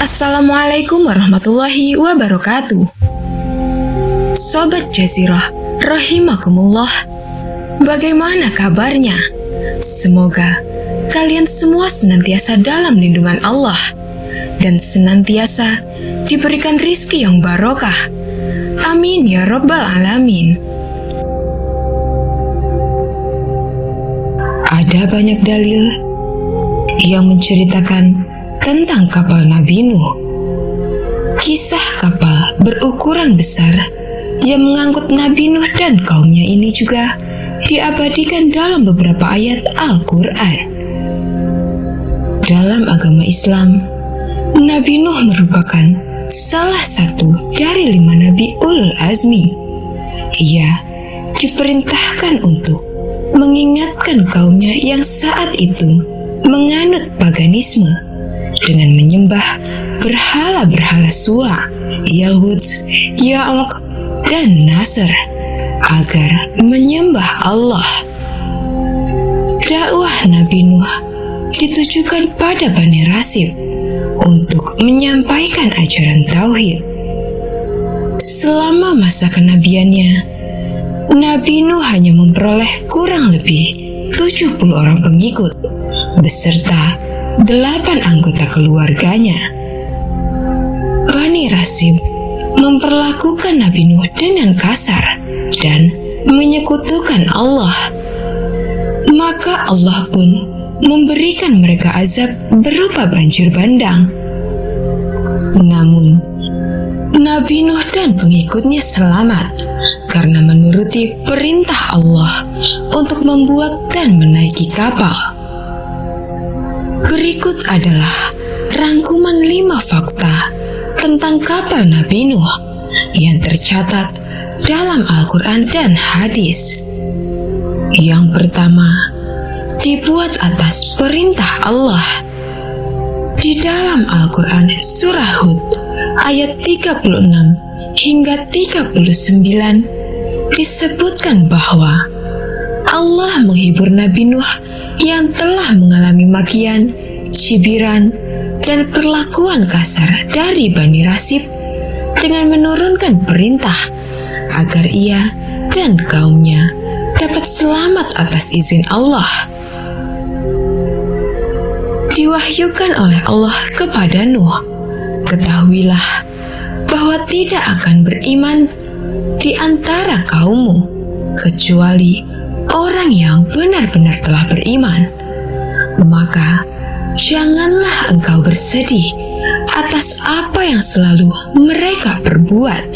Assalamualaikum warahmatullahi wabarakatuh. Sobat Jazirah, rahimakumullah. Bagaimana kabarnya? Semoga kalian semua senantiasa dalam lindungan Allah dan senantiasa diberikan rizki yang barokah. Amin ya rabbal alamin. Ada banyak dalil yang menceritakan tentang kapal Nabi Nuh. Kisah kapal berukuran besar yang mengangkut Nabi Nuh dan kaumnya ini juga diabadikan dalam beberapa ayat Al-Quran. Dalam agama Islam, Nabi Nuh merupakan salah satu dari 5 Nabi Ulul Azmi. Ia diperintahkan untuk mengingatkan kaumnya yang saat itu menganut paganisme dengan menyembah berhala-berhala Suwa, Yahud, Ya'uq, dan Nasr agar menyembah Allah. Dakwah Nabi Nuh ditujukan pada Bani Rasib untuk menyampaikan ajaran tauhid. Selama masa kenabiannya, Nabi Nuh hanya memperoleh kurang lebih 70 orang pengikut beserta 8 anggota keluarganya. Bani Rasib memperlakukan Nabi Nuh dengan kasar dan menyekutukan Allah. Maka Allah pun memberikan mereka azab berupa banjir bandang. Namun, Nabi Nuh dan pengikutnya selamat karena menuruti perintah Allah untuk membuat dan menaiki kapal. Berikut adalah rangkuman 5 fakta tentang kapal Nabi Nuh yang tercatat dalam Al-Quran dan hadis. Yang pertama, dibuat atas perintah Allah. Di dalam Al-Quran surah Hud ayat 36 hingga 39 disebutkan bahwa Allah menghibur Nabi Nuh yang telah mengalami makian, cibiran, dan perlakuan kasar dari Bani Rasib dengan menurunkan perintah agar ia dan kaumnya dapat selamat atas izin Allah. Diwahyukan oleh Allah kepada Nuh, ketahuilah bahwa tidak akan beriman di antara kaummu kecuali orang yang benar-benar telah beriman. Maka janganlah engkau bersedih atas apa yang selalu mereka perbuat.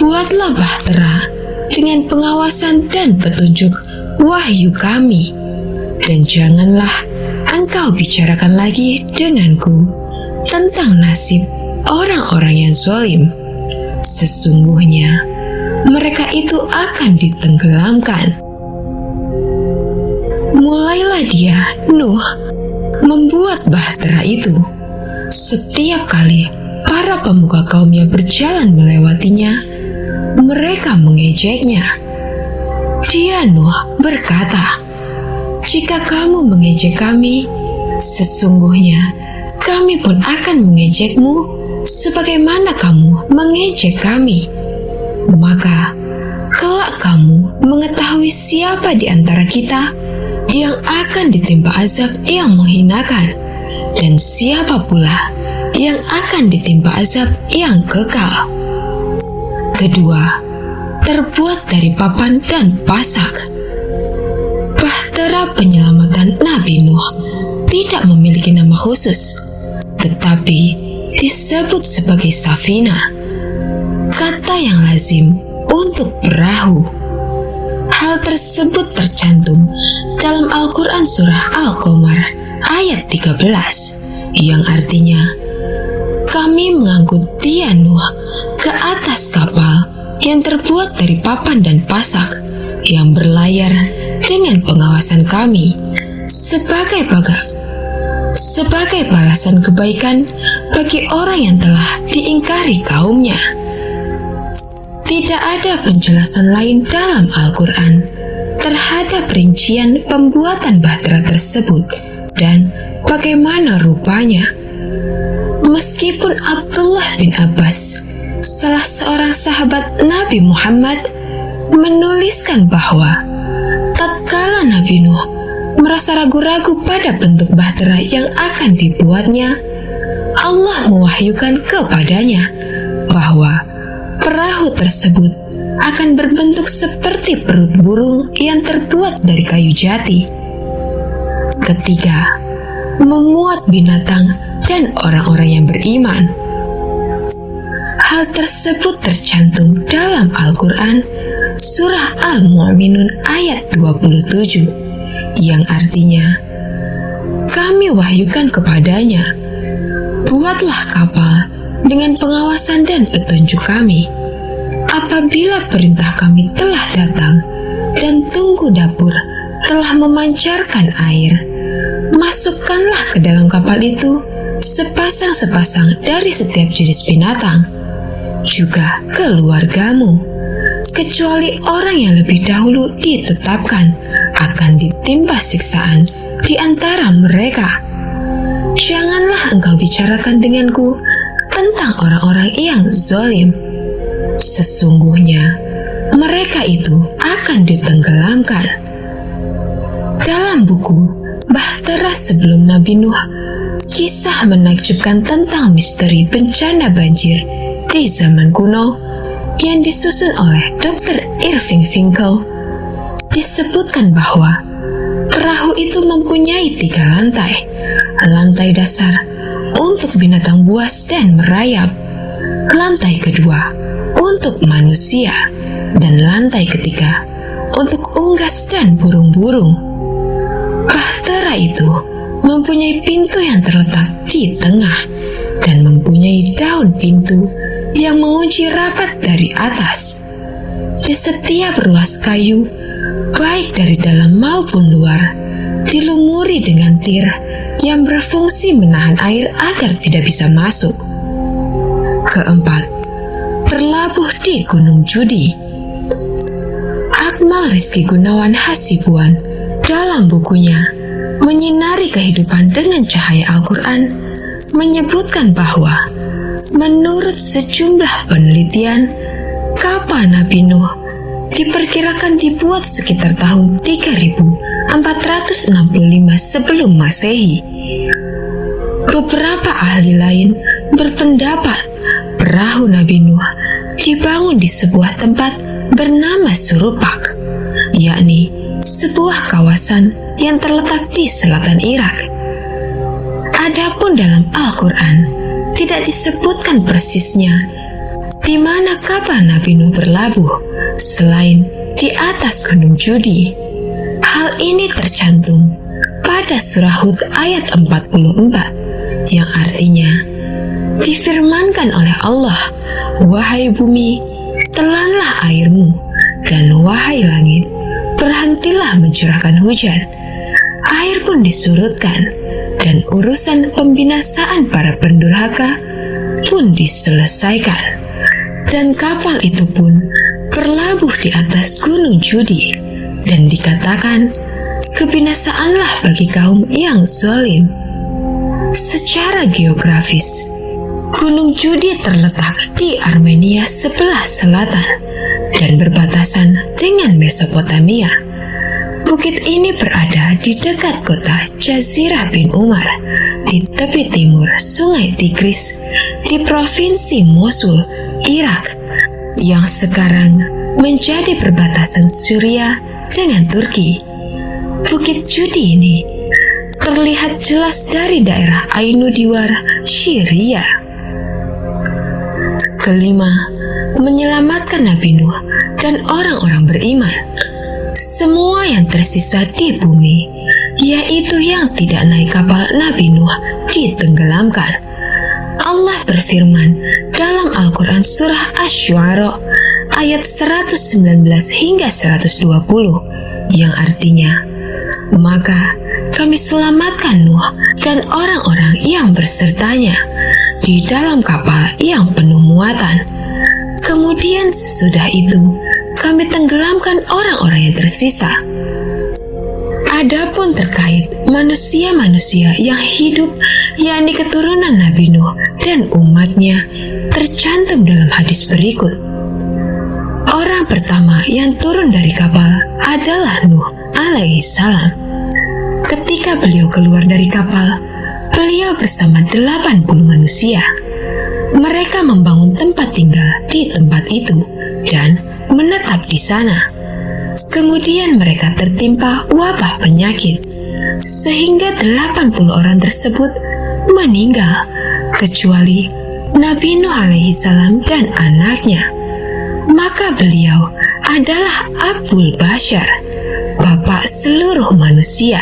Buatlah bahtera dengan pengawasan dan petunjuk wahyu kami, dan janganlah engkau bicarakan lagi denganku tentang nasib orang-orang yang zalim. Sesungguhnya mereka itu akan ditenggelamkan. Mulailah dia, Nuh, membuat bahtera itu. Setiap kali para pemuka kaumnya berjalan melewatinya, mereka mengejeknya. Dia, Nuh, berkata, "Jika kamu mengejek kami, sesungguhnya kami pun akan mengejekmu sebagaimana kamu mengejek kami. Maka kelak kamu mengetahui siapa di antara kita yang akan ditimpa azab yang menghinakan, dan siapa pula yang akan ditimpa azab yang kekal." Kedua, terbuat dari papan dan pasak. Bahtera penyelamatan Nabi Nuh tidak memiliki nama khusus, tetapi disebut sebagai safina, kata yang lazim untuk perahu. Hal tersebut tercantum dalam Al-Quran surah Al-Qamar ayat 13 yang artinya, "Kami mengangkut dia Nuh ke atas kapal yang terbuat dari papan dan pasak yang berlayar dengan pengawasan kami sebagai balasan kebaikan bagi orang yang telah diingkari kaumnya." Tidak ada penjelasan lain dalam Al-Quran terhadap rincian pembuatan bahtera tersebut dan bagaimana rupanya. Meskipun Abdullah bin Abbas, salah seorang sahabat Nabi Muhammad, menuliskan bahwa tatkala Nabi Nuh merasa ragu-ragu pada bentuk bahtera yang akan dibuatnya, Allah mewahyukan kepadanya bahwa perahu tersebut akan berbentuk seperti perut burung yang terbuat dari kayu jati. Ketiga, memuat binatang dan orang-orang yang beriman. Hal tersebut tercantum dalam Al-Quran Surah Al-Mu'minun ayat 27, yang artinya, kami wahyukan kepadanya, buatlah kapal dengan pengawasan dan petunjuk kami. Apabila perintah kami telah datang dan tungku dapur telah memancarkan air, masukkanlah ke dalam kapal itu sepasang-sepasang dari setiap jenis binatang, juga keluargamu, kecuali orang yang lebih dahulu ditetapkan akan ditimpa siksaan di antara mereka. Janganlah engkau bicarakan denganku tentang orang-orang yang zalim. Sesungguhnya mereka itu akan ditenggelamkan. Dalam buku Bahtera Sebelum Nabi Nuh, kisah menakjubkan tentang misteri bencana banjir di zaman kuno yang disusun oleh Dr. Irving Finkel, disebutkan bahwa perahu itu mempunyai 3 lantai. Lantai dasar untuk binatang buas dan merayap, lantai kedua untuk manusia, dan lantai ketiga untuk unggas dan burung-burung. Bahtera itu mempunyai pintu yang terletak di tengah dan mempunyai daun pintu yang mengunci rapat dari atas. Di setiap ruas kayu, baik dari dalam maupun luar, dilumuri dengan tir yang berfungsi menahan air agar tidak bisa masuk. Keempat, terlabuh di Gunung Judi. Akmal Rizky Gunawan Hasibuan dalam bukunya Menyinari Kehidupan dengan Cahaya Al-Quran menyebutkan bahwa menurut sejumlah penelitian, kapal Nabi Nuh diperkirakan dibuat sekitar tahun 3465 sebelum Masehi. Beberapa ahli lain berpendapat perahu Nabi Nuh dibangun di sebuah tempat bernama Surupak, yakni sebuah kawasan yang terletak di selatan Irak. Adapun dalam Al-Quran tidak disebutkan persisnya di mana kapal Nabi Nuh berlabuh selain di atas Gunung Judi. Hal ini tercantum pada surah Hud ayat 44 yang artinya, difirmankan oleh Allah, wahai bumi, telanlah airmu, dan wahai langit, berhentilah mencurahkan hujan. Air pun disurutkan, dan urusan pembinasaan para pendurhaka pun diselesaikan. Dan kapal itu pun berlabuh di atas Gunung Judi, dan dikatakan, kebinasaanlah bagi kaum yang zalim. Secara geografis, Gunung Judi terletak di Armenia sebelah selatan dan berbatasan dengan Mesopotamia. Bukit ini berada di dekat kota Jazirah bin Umar di tepi timur Sungai Tigris di Provinsi Mosul, Irak, yang sekarang menjadi perbatasan Suriah dengan Turki. Bukit Judi ini terlihat jelas dari daerah Ainu Diwar, Syria. Kelima, menyelamatkan Nabi Nuh dan orang-orang beriman. Semua yang tersisa di bumi, yaitu yang tidak naik kapal Nabi Nuh, ditenggelamkan. Allah berfirman dalam Al-Quran Surah Asy-Syu'ara ayat 119 hingga 120 yang artinya, maka kami selamatkan Nuh dan orang-orang yang bersertanya di dalam kapal yang penuh muatan. Kemudian sesudah itu kami tenggelamkan orang-orang yang tersisa. Adapun terkait manusia-manusia yang hidup, yakni keturunan Nabi Nuh dan umatnya tercantum dalam hadis berikut. Orang pertama yang turun dari kapal adalah Nuh alaihi salam. Ketika beliau keluar dari kapal, beliau bersama 80 manusia. Mereka membangun tempat tinggal di tempat itu dan menetap di sana. Kemudian mereka tertimpa wabah penyakit, sehingga 80 orang tersebut meninggal, kecuali Nabi Nuh alaihi salam dan anaknya. Maka beliau adalah Abul Bashar, bapak seluruh manusia.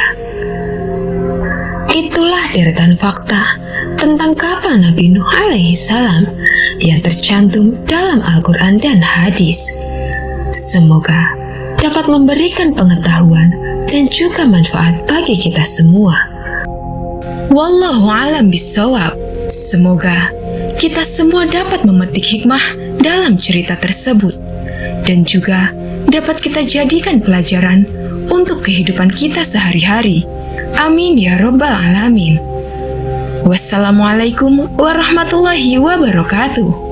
Itulah deretan fakta tentang kapal Nabi Nuh alaihi salam yang tercantum dalam Al-Quran dan hadis. Semoga dapat memberikan pengetahuan dan juga manfaat bagi kita semua. Wallahu a'lam bishawab. Semoga kita semua dapat memetik hikmah dalam cerita tersebut dan juga dapat kita jadikan pelajaran untuk kehidupan kita sehari-hari. Amin ya Rabbal Alamin. Wassalamualaikum warahmatullahi wabarakatuh.